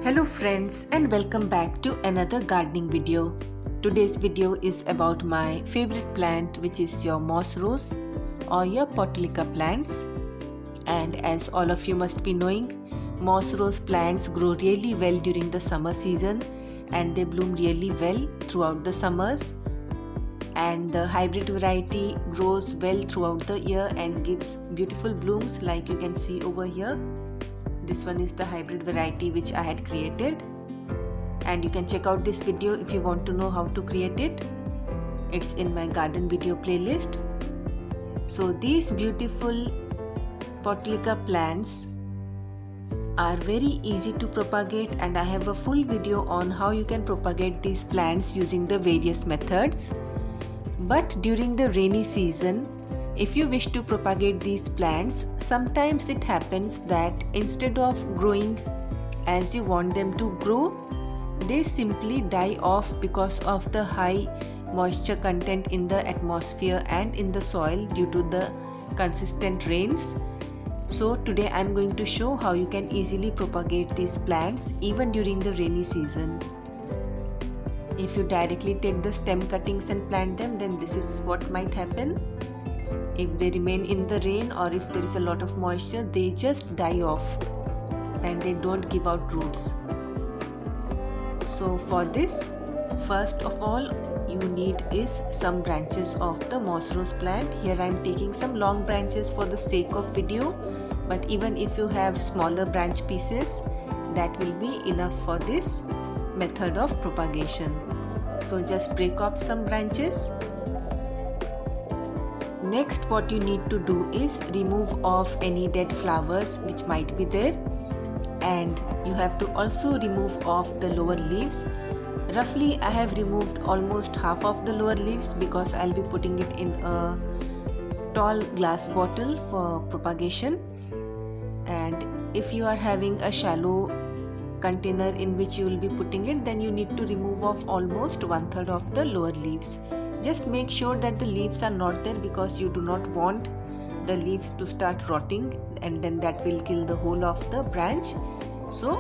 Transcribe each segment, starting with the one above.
Hello friends, and welcome back to another gardening video. Today's video is about my favorite plant, which is your moss rose or your portulaca plants. And as all of you must be knowing, moss rose plants grow really well during the summer season and they bloom really well throughout the summers. And the hybrid variety grows well throughout the year and gives beautiful blooms like you can see over here. This one is the hybrid variety which I had created, and you can check out this video if you want to know how to create it. It's in my garden video playlist. So these beautiful portulaca plants are very easy to propagate, and I have a full video on how you can propagate these plants using the various methods. But during the rainy season, if you wish to propagate these plants, sometimes it happens that instead of growing as you want them to grow, they simply die off because of the high moisture content in the atmosphere and in the soil due to the consistent rains. So today I am going to show how you can easily propagate these plants even during the rainy season. If you directly take the stem cuttings and plant them, then this is what might happen. If they remain in the rain or if there is a lot of moisture, they just die off and they don't give out roots. So for this, first of all you need is some branches of the moss rose plant. Here I am taking some long branches for the sake of video, but even if you have smaller branch pieces, that will be enough for this method of propagation. So just break off some branches. Next, what you need to do is remove off any dead flowers which might be there, and you have to also remove off the lower leaves. Roughly I have removed almost half of the lower leaves because I'll be putting it in a tall glass bottle for propagation. And if you are having a shallow container in which you will be putting it, then you need to remove off almost 1/3 of the lower leaves. Just make sure that the leaves are not there because you do not want the leaves to start rotting, and then that will kill the whole of the branch. So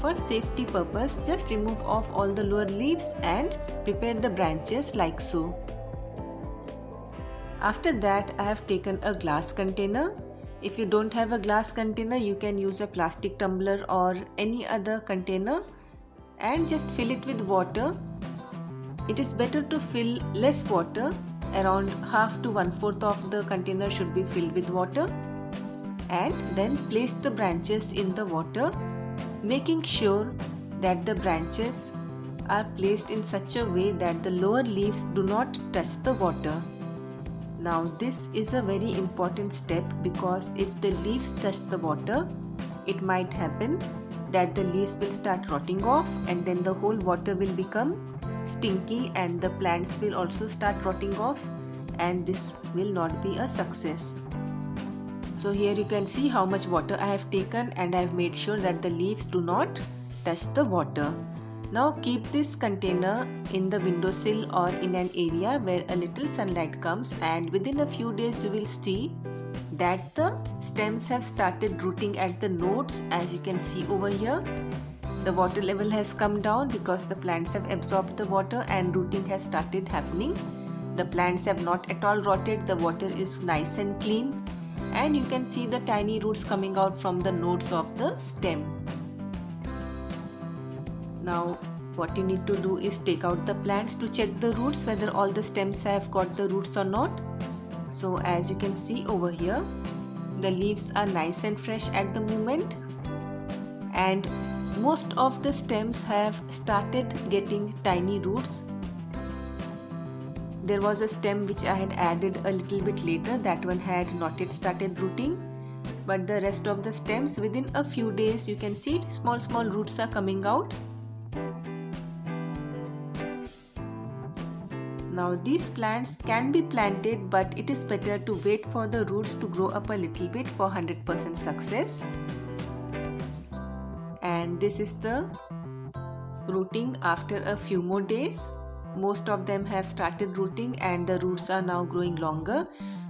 for safety purpose, just remove off all the lower leaves and prepare the branches like so. After that, I have taken a glass container. If you don't have a glass container, you can use a plastic tumbler or any other container and just fill it with water. It is better to fill less water, around half to 1/4 of the container should be filled with water, and then place the branches in the water, making sure that the branches are placed in such a way that the lower leaves do not touch the water. Now this is a very important step because if the leaves touch the water, it might happen that the leaves will start rotting off, and then the whole water will become stinky and the plants will also start rotting off, and this will not be a success. So here you can see how much water I have taken, and I have made sure that the leaves do not touch the water. Now keep this container in the windowsill or in an area where a little sunlight comes, and within a few days you will see that the stems have started rooting at the nodes. As you can see over here, the water level has come down because the plants have absorbed the water and rooting has started happening. The plants have not at all rotted, the water is nice and clean, and you can see the tiny roots coming out from the nodes of the stem. Now what you need to do is take out the plants to check the roots, whether all the stems have got the roots or not. So as you can see over here, the leaves are nice and fresh at the moment, and most of the stems have started getting tiny roots. There was a stem which I had added a little bit later, that one had not yet started rooting, but the rest of the stems, within a few days you can see small roots are coming out. Now these plants can be planted, but it is better to wait for the roots to grow up a little bit for 100% success. And this is the rooting after a few more days. Most of them have started rooting and the roots are now growing longer,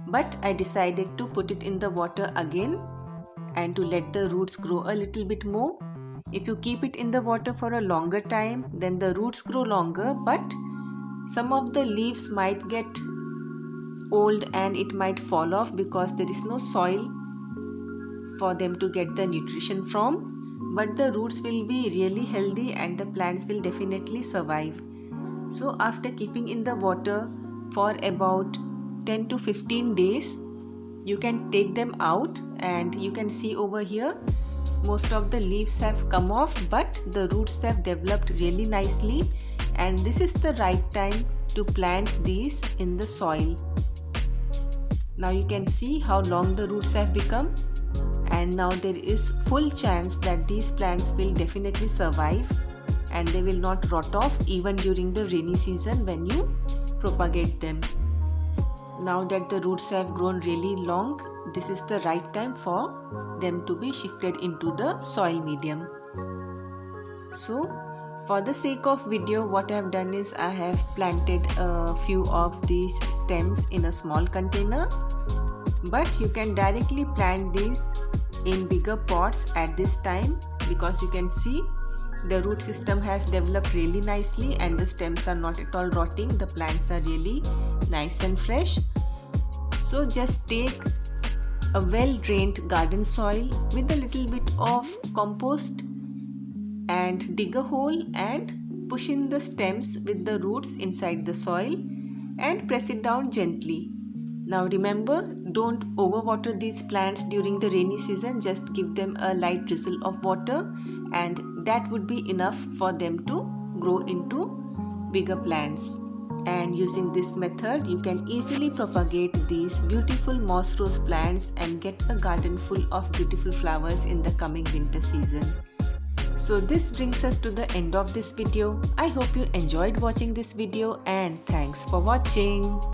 but I decided to put it in the water again and to let the roots grow a little bit more. If you keep it in the water for a longer time, then the roots grow longer, but some of the leaves might get old and it might fall off because there is no soil for them to get the nutrition from. But the roots will be really healthy and the plants will definitely survive. So after keeping in the water for about 10 to 15 days, you can take them out, and you can see over here most of the leaves have come off, but the roots have developed really nicely, and this is the right time to plant these in the soil. Now you can see how long the roots have become, and now there is full chance that these plants will definitely survive and they will not rot off even during the rainy season when you propagate them. Now that the roots have grown really long, this is the right time for them to be shifted into the soil medium. So for the sake of video, what I have done is I have planted a few of these stems in a small container, but you can directly plant these in bigger pots at this time, because you can see the root system has developed really nicely and the stems are not at all rotting. The plants are really nice and fresh. So just take a well drained garden soil with a little bit of compost and dig a hole and push in the stems with the roots inside the soil and press it down gently. Now remember, don't overwater these plants during the rainy season. Just give them a light drizzle of water and that would be enough for them to grow into bigger plants. And using this method, you can easily propagate these beautiful moss rose plants and get a garden full of beautiful flowers in the coming winter season. So this brings us to the end of this video. I hope you enjoyed watching this video and thanks for watching.